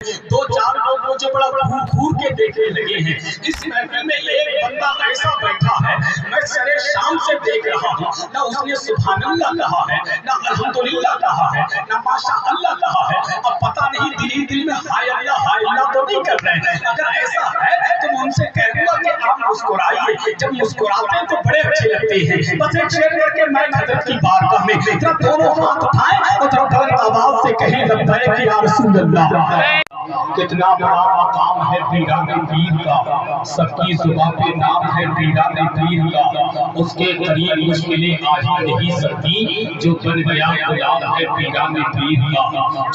दो चार लोग मुझे बड़ा घूर घूर के देखने लगे हैं। इस महफिल में एक बंदा ऐसा बैठा है, मैं सरे शाम से देख रहा हूँ, ना उसने सुभान अल्लाह कहा है, ना अल्हम्दुलिल्लाह कहा है, ना माशा अल्लाह कहा है। अब पता नहीं दिल ही दिल में हाय अल्लाह तो नहीं कर रहे हैं। अगर ऐसा है तो मैं उनसे कहूँगा कि आप मुस्कुराइए। जब मुस्कुराते हैं तो बड़े अच्छे लगते हैं। बस एक शेर करके मैं हज़रत की बारगाह में जरा दोनों हाथ उठाएं और जरा बुलंद आवाज से कहें लब्बैक या रसूल अल्लाह। कितना बड़ा मकाम है पीराने पीर का, सबकी जुबान पे नाम है पीराने पीर का। उसके करीब मुश्किलें आ ही नहीं सकती, जो बन गया गुलाम है पीराने पीर का,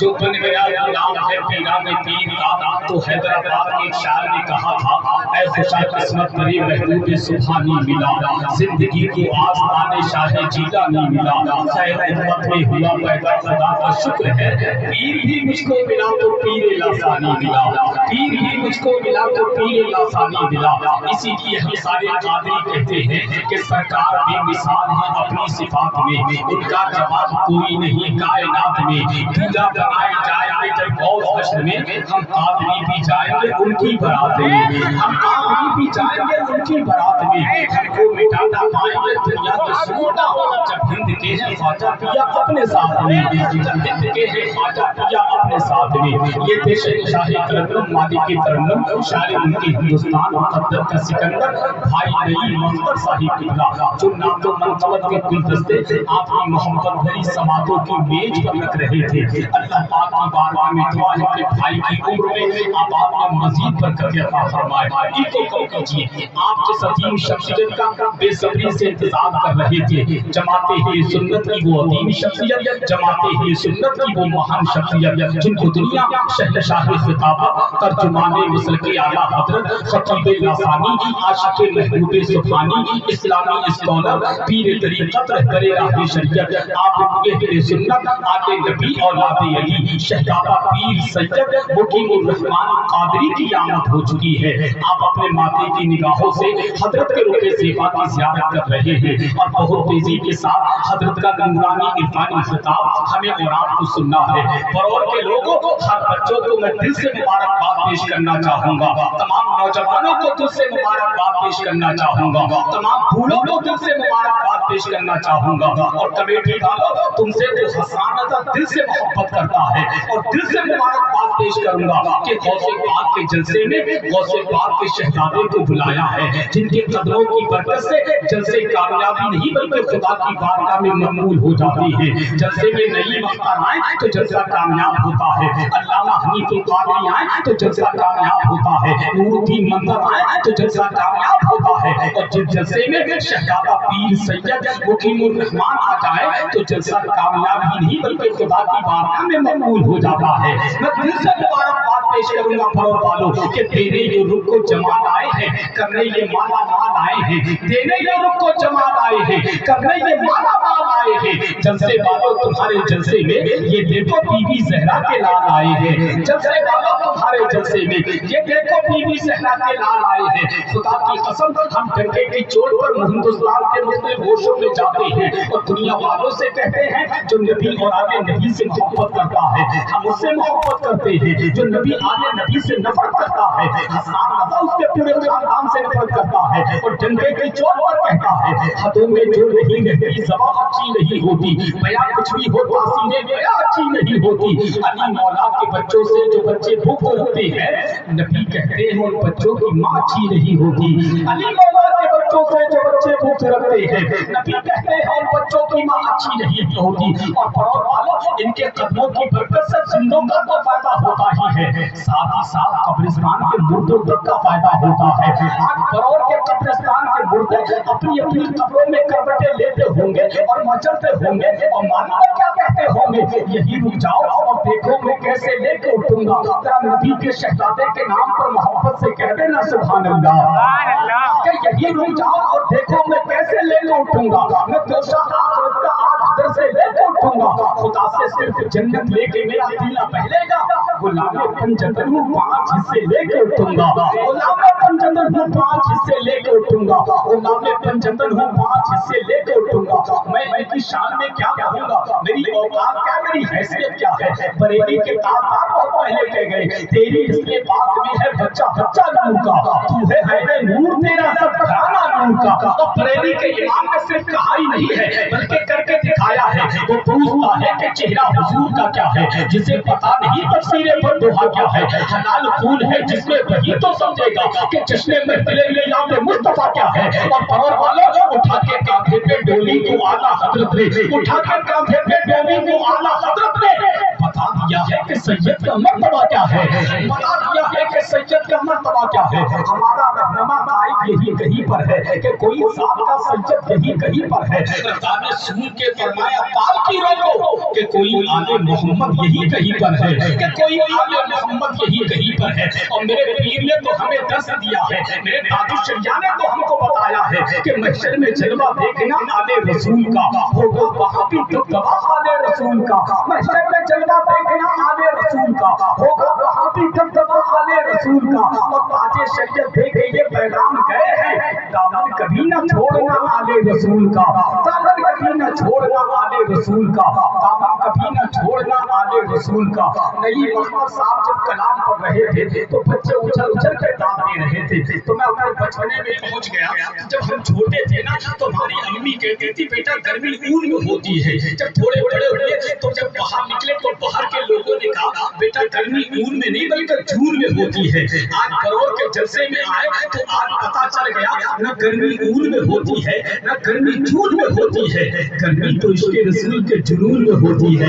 जो बन गया गुलाम है पीराने पीर का। तो हैदराबाद के एक शायर ने कहा था, ऐ खुशा किस्मत मेरी महबूब सुभानी मिला, जिंदगी को आस्ताने शाहे जीला नहीं मिला। खैर उम्मत में हुआ पैदा खुदा का शुक्र है, पीर भी मुझको मिला तो पीर लासानी मिला, पीर भी मुझको मिला तो पीर लासानी मिला। इसीलिए हम सारे कादरी कहते हैं कि सरकार भी मिसाल है अपनी सिफात में, उनका जवाब कोई नहीं कायनात में। दूल्हा बनाए जाएंगे जब गौस हश्र में, हम कादरी भी जाएंगे उनकी बारात में, हम कादरी भी जाएंगे उनकी बारात में। हमको मिटाना पाएंगे दुनिया के सोना, जब हिंद के हैं ख्वाजा पिया अपने साथ में, जब हिंद के हैं ख्वाजा पिया अपने साथ में। ये थे शाही तरन्नुम मालिकी तरन्नुम, शायर उनकी हिंदुस्तान मुक़द्दर का सिकंदर भाई नईम मख्तर साहिब किबला, जो नातो मनकबत के गुलदस्ते आपकी मोहब्बत भरी समातों की मेज पर रख रहे थे। अल्लाह पाक की बारगाह में दुआ है कि भाई की उम्र में आप आपने मजीद बरकत अता फरमाए। इनको कम कीजिए, आपके सतीम शख्सियत का बेसब्री से इंतजार कर रहे थे। जमाते ही सुन्नत की वो अदीम शख्सियत, जमाते ही सुन्नत की वो महान शख्सियत, जिनको दुनिया शहनशाह खिताब तर्जुमाने मिस्र के आला हजरत खतीब लासानी, आशिक महबूब सुभानी, इस्लामी स्कॉलर, पीर तरीक़त रहबरे राह शरीयत, आप अहले सुन्नत, आले नबी औलाद अली, शहजादा पीर सैयद मुकीमुर रहमान कादरी की आमद हो चुकी है। आप अपने माथे की निगाहों से हजरत के रुखे सेवा की ज़ियारत कर रहे हैं और बहुत तेजी के साथ हजरत का नूरानी इरफानी खिताब हमें और आपको सुनना है। बरौर के लोगों को, हर बच्चों को मैं दिल से मुबारकबाद पेश करना चाहूंगा, तमाम नौजवानों को दिल से मुबारकबाद पेश करना चाहूंगा, तमाम बूढ़ों को दिल से मुबारकबाद पेश करना चाहूंगा। और कमेटी वालों, तुमसे तो हसन दिल से मोहब्बत करता है और दिल से मुबारकबाद पेश करूंगा कि गौसे पाक के जलसे में गौसे पाक के शहजादे को बुलाया है, जिनके कदमों की बरकत से जलसे कामयाबी नहीं बल्कि खुदा की बारगाह में मकबूल हो जाती है। जलसे में नईम अख्तर आए तो जलसा कामयाब होता है, अल्लामा हनीफुल कादरी आए तो जलसा कामयाब होता है, नूरुद्दीन मंदर आए तो जलसा कामयाब होता है। और जिस जलसे में शहजादा पीर सैयद मुकीमुर रहमान आ जाए तो जलसा कामयाब ही नहीं बल्कि खुदा की बारगाह में मकबूल हो जाता है। मैं दिल से मुबारकबाद पेश करूंगा फरोर वालों कि तेरे ये रुख को जमात आए हैं, करने ये माला माल आए हैं, तेरे ये रुख को जमात आए हैं, करने ये माला माल आए हैं। जलसे वालों तुम्हारे जलसे में ये देखो बीबी ज़हरा के लाल आए हैं, जलसे वालों तुम्हारे जलसे में ये देखो बीबी ज़हरा के लाल आए हैं। खुदा की कसम हम डंके की चोट पर हिंदुस्तान के मुख्तलिफ होशों में जाते हैं और दुनिया वालों से कहते हैं जो नबी और आले नबी से मोहब्बत करता है हम उससे मोहब्बत करते हैं, जो नबी आले नबी से नफरत करता है हसन रज़ा उसके पूरे खानदान से नफरत करता है। और डंके की चोट पर कहता है हाथों में जो नहीं रहती ज़बान अच्छी नहीं होती, बयां कुछ भी हो तासीने बयां अच्छी नहीं होती। अली मौला के बच्चों से जो बच्चे भूख रखते हैं, नबी कहते हैं उन बच्चों की माँ अच्छी नहीं होती। अली मौला के बच्चों से जो बच्चे भूख रखते हैं, नबी कहते हैं उन बच्चों की माँ अच्छी नहीं होती। और फरोर वालों, इनके कदमों की बरकत से जिंदों का तो फायदा होता ही है, साथ ही साथ कब्रिस्तान के मुर्दों तक का फायदा होता है। आज फरोर के कब्रिस्तान के मुर्दे अपनी अपनी कब्रों में करवटें लेते होंगे और मचलते होंगे और मालूम क्या कहते होंगे, यही रुक जाओ और देखो मैं कैसे लेके उठूंगा। जरा नबी के शहजादे के नाम पर मोहब्बत से कह देना सुभान अल्लाह, कि यही रुक जाओ और देखो मैं कैसे लेके उठूंगा। मैं तोशा आखिरत का आज चादर से लेके उठूंगा, खुदा से सिर्फ जन्नत लेके मेरा पीला पहलेगा। गुलामे पंजतन हूँ 5 हिस्से लेके उठूंगा, गुलामे पंजतन हूँ 5 हिस्से लेके उठूंगा, गुलामे पंजतन हूँ 5 हिस्से लेके उठूंगा। मैं इनकी शान में क्या कहूँगा, मेरी औकात क्या, मेरी हैसियत क्या है। बरेली के तार बहुत पहले कह गए, तेरी इसके पाक में है बच्चा बच्चा नूर का, तू है ऐने नूर तेरा सब घराना नूर का। और बरेली के इमाम ने सिर्फ कहा ही नहीं है बल्कि करके दिखाया है। वो पूछता है कि चेहरा हुजूर का क्या है, जिसे पता नहीं तफसीरे पर दुआ क्या है। हलाल खून है जिसमें वही तो समझेगा कि चश्मे में दिले मिलाद मुस्तफा क्या है। और परवर वालों उठा के कांधे पे डोली को आला हजरत ने, उठा के कांधे पे डोली को आला हजरत ने बता दिया है कि सैयद का मर्तबा क्या है, बता दिया है कि सैयद का मर्तबा क्या है। हमारा रहनुमा गाइब यही कहीं पर है कि कोई साथ का सैयद यही कहीं पर है। रज़ा ने सुन के फरमाया पालकी रोको कि कोई आले मोहम्मद यही कहीं पर है, कि कोई आले मोहम्मद यही कहीं पर है। और मेरे पीर ने तो हमें दर्श दिया है, मेरे दादू शरिया ने तो हमको बताया है कि महशर में जलवा देखना आले रसूल का होगा, वहां भी दबदबा आले रसूल का। महशर में जलवा देखना आले रसूल का होगा, वहां भी दबदबा आले रसूल का। और ताजे शरीयत देखे ये पैगाम गए हैं, दामन कभी न छोड़ना आले रसूल का, दामन कभी न छोड़ना आले रसूल का, दामन कभी न छोड़ना आले रसूल का। नई मोहम्मद साहब जब कलाम पढ़ रहे थे तो बच्चे उछल उछल के दाम दे रहे थे। तो मैं अपने बचपने में पहुंच गया। जब हम छोटे थे ना तो हमारी अम्मी कहती थी बेटा गर्मी ऊन में होती है। जब थोड़े बड़े हुए तो जब बाहर निकले तो बाहर के लोगों ने कहा बेटा गर्मी ऊन में नहीं बल्कि जून में होती है। आज बरौर के जलसे में आए तो आज पता चल गया न गर्मी ऊन में होती है न गर्मी जून में होती है, गर्मी तो इसके रसूल के जुनून में होती है,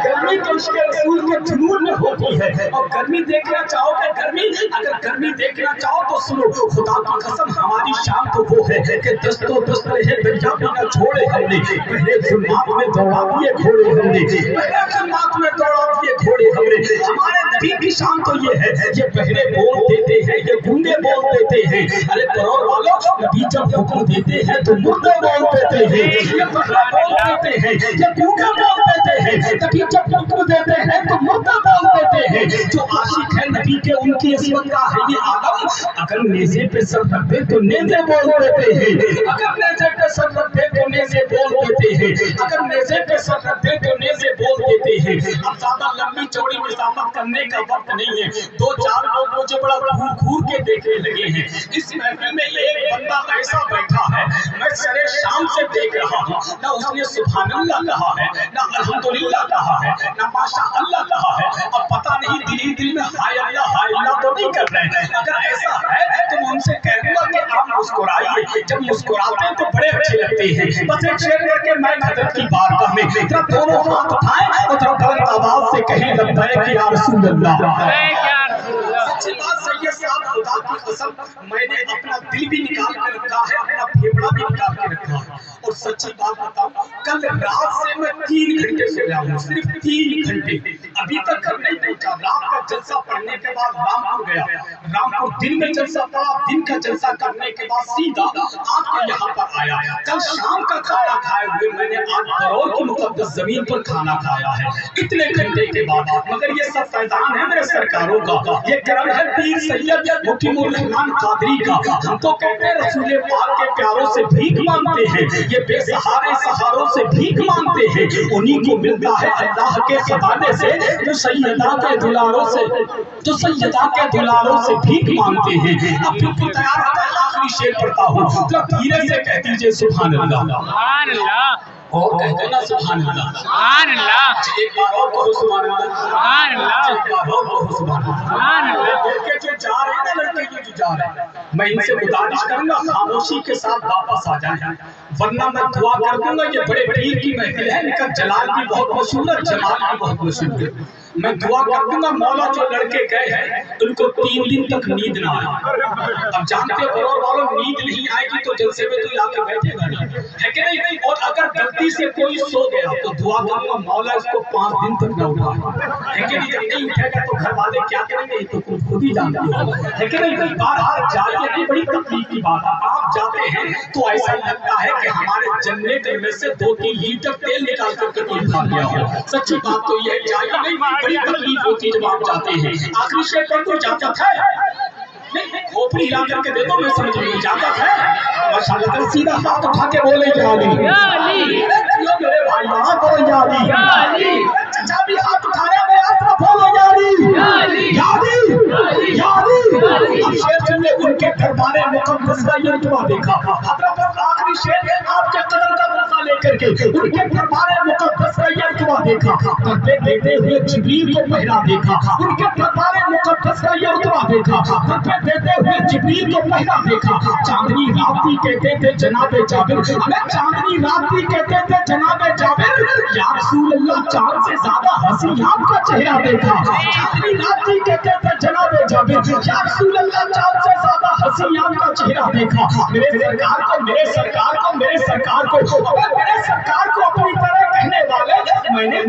गर्मी तो इसके रसूल के जुनून में होती है। और गर्मी देखना चाहोगे, गर्मी अगर गर्मी देखना चाहो तो सुनो, खुदा की कसम हमारी शान तो वो है कि दस्तों दस्त रहे दरिया भी न छोड़े हमने, पहले जुल्मात में दौड़ा दिए घोड़े हमने, पहले जुल्मात में दौड़ा दिए घोड़े हमने। हमारे नबी की शान तो ये है, ये पहले बोल देते हैं, ये गूंगे बोल देते हैं। अरे बरौर वालों नबी जब हुक्म देते हैं तो मुर्दे बोल देते हैं, ये पहले बोल देते हैं, ये गूंगे बोल देते हैं। तभी जब हुक्म देते हैं तो मुर्दा बोल देते हैं। जो आशिक है नबी के उनकी इसमत का है ये आलम, अगर नेज़े पे सर रख दे तो नेज़े बोल देते हैं, अगर नेज़े पे सर रख दे तो नेज़े बोल देते हैं, अगर नेज़े पे सर रख दे तो नेज़े बोल देते हैं। अब ज्यादा लंबी चौड़ी निजामत करने का वक्त नहीं है। 2-4 लोग मुझे बड़ा घूर घूर के देखने लगे हैं। इस महफिल में एक बंदा ऐसा बैठा है, मैं सरे शाम से देख रहा हूँ, ना उसने सुभान अल्लाह कहा है, ना अल्हम्दुलिल्लाह कहा है, ना माशा अल्लाह कहा है। अब पता नहीं दिल ही दिल में हाय अल्लाह तो नहीं कर रहे हैं। अगर ऐसा है तो मैं उनसे कहूंगा कि आप मुस्कुराइए, जब मुस्कुराते हैं तो बड़े अच्छे लगते हैं। बस एक शेर करके मैं हजरत की बारगाह में जरा दोनों हाथ उठाएं और जरा बुलंद आवाज से कहें लब्बैक या रसूल अल्लाह। सच्ची बात सैयद साहब, खुदा की कसम मैंने अपना दिल भी निकाल के रखा है, अपना फेफड़ा भी निकाल के रखा है। और सच्ची बात बताऊं, कल रात से मैं 3 घंटे से रहा हूँ, सिर्फ 3 घंटे, अभी तक घर नहीं पहुंचा। रात का जलसा पढ़ने के बाद रामपुर गया, रामपुर दिन में जलसा पड़ा, दिन का जलसा करने के बाद सीधा आज के यहाँ पर आया। कल शाम का खाना खाए हुए मैंने आज बरौर की मुकद्दस जमीन पर खाना खाया है इतने घंटे के बाद। मगर ये सब फैजान है मेरे सरकारों का, ये करम है पीर सैयद मुकीमुर रहमान कादरी का। हम तो कहते हैं रसूल पाक के प्यारों से भीख मांगते हैं, ये बेसहारे सहारों से भीख मांगते हैं, उन्हीं को मिलता है अल्लाह के खजाने से, जो सैयदा के दुलारों से, जो सैयदा के दुलारों से भीख मांगते हैं। अब बिल्कुल तैयार होता है, आखिरी शेर पढ़ता हूँ, तो धीरे से कह दीजिए सुभान अल्लाह, सुभान अल्लाह, और कहते ना सुभान अल्लाह, सुभान अल्लाह। एक बार और कहो सुभान अल्लाह, सुभान अल्लाह, एक बार और कहो सुभान अल्लाह, सुभान अल्लाह। लड़के जो जा रहे हैं ना, लड़के जो जा रहे हैं, मैं इनसे गुजारिश करूंगा खामोशी के साथ वापस आ जाए, वरना मैं दुआ कर दूंगा। ये बड़े पीर की महफिल है, इनका जलाल भी बहुत मशहूर है, जमाल भी बहुत मशहूर है। मैं दुआ कर दूंगा मौला जो लड़के गए हैं उनको 3 दिन तक नींद ना आए। अब जानते हो बरौर वालों, नींद नहीं आएगी तो जलसे में तो आके बैठेगा नहीं, है कि नहीं? और अगर गलती से कोई सो गया तो दुआ करूंगा मौला इसको 5 दिन तक न उठाए, है कि नहीं? जब नहीं उठेगा तो घर वाले क्या करेंगे तो खुद ही जानते हो, है कि नहीं? बाहर जाइए, नहीं बड़ी तकलीफ की बात है। आप जाते हैं तो ऐसा लगता है कि हमारे जनरेटर में से 2-3 लीटर तेल निकाल कर के खा गया हो। सच्ची बात तो ये चाहिए नहीं, बड़ी तकलीफ होती है जब आप जाते हैं। आखिरी शेर पर कोई जाता है नहीं, खोपड़ी हिला करके दे दो, मैं समझ लूँ जाता है। माशाअल्लाह, सीधा हाथ उठा के बोले या अली, मेरे भाई वहां बोलो या अली, चाचा भी हाथ उठाया, मैं आप बोलो या अली, या अली, या अली। अब शेर सुनने उनके दरबारे मुकद्दस का ये दुआ देखा, आखिरी शेर आपके कदम का मौका लेकर के उनके दरबारे मुकद्दस का ये दुआ देखा, करते देते हुए जिब्रील को पहरा देखा, उनके दरबारे मुकद्दस का ये दुआ देखा, करते देते हुए जिब्रील को पहरा देखा। चांदनी राती कहते थे जनाबे जाबिर, हमें चांदनी राती कहते थे जनाबे जाबिर, या रसूल अल्लाह चांद से ज्यादा हंसी आपका चेहरा देखा। चांदनी राती कहते थे जनाबे जाबिर, या रसूल अल्लाह चांद से ज्यादा हंसी आपका चेहरा देखा। मेरे सरकार को, मेरे सरकार को, मेरे सरकार को, मेरे सरकार को अपनी तरह कहने वाले, मैंने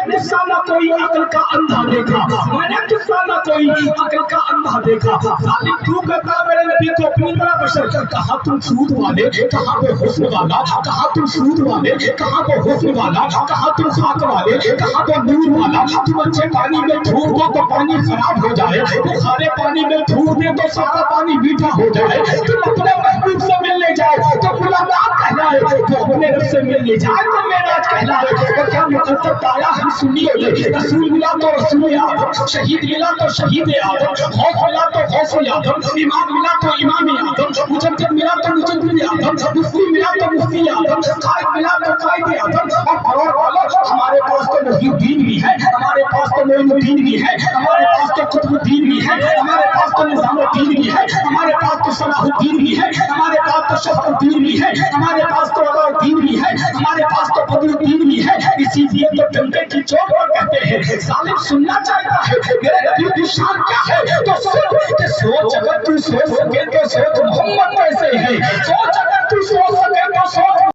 गुस्सा ना कोई अकल का अंधा देखा, मैंने गुस्सा ना कोई अकल का अंधा देखा। जालिम तू कहता मेरे नबी को अपनी तरह बशर, कहा तुम सूद वाले, कहा वो हुस्न वाला, कहा तुम सूद वाले, कहा वो हुस्न वाला, कहा तुम खाक वाले, कहा तो नूर वाला। तुम अच्छे पानी में थूक दो तो पानी खराब हो जाए, तो खारे पानी में थूक दे तो सारा पानी मीठा हो जाए। तुम अपने महबूब से मिलने जाओ तो मुलाकात कहलाए, तो अपने रब से मिलने जाए तो मेराज कहलाए। तो क्या मुकद्दर पाया हम सुनिए, रसूल मिला तो रसूल आदम, शहीद मिला तो शहीद आदम, गौस मिला तो गौस आदम, इमाम मिला तो इमाम आदम, मुजद्दिद मिला तो मुजद्दिद आदम, मुफ्ती मिला तो मुफ्ती आदम, कायद मिला तो कायद आदम। और फरोर वालों, हमारे पास तो मुहीउद्दीन भी है, हमारे पास तो मोइनुद्दीन भी है, हमारे पास तो कुतुबुद्दीन भी है, हमारे पास तो निजामुद्दीन भी है, हमारे पास तो सलाहुद्दीन भी है, हमारे पास तो शफुद्दीन भी है, हमारे पास तो अलाउद्दीन भी है, हमारे पास तो बदरुद्दीन भी है। इसीलिए तो डंडे की चोट पर कहते हैं जालिम सुनना चाहता है मेरे नबी की शान क्या है, तो सुन के सोच, अगर तू सोच सके तो सोच मोहम्मद कैसे है, सोच अगर तू सोच सके तो सोच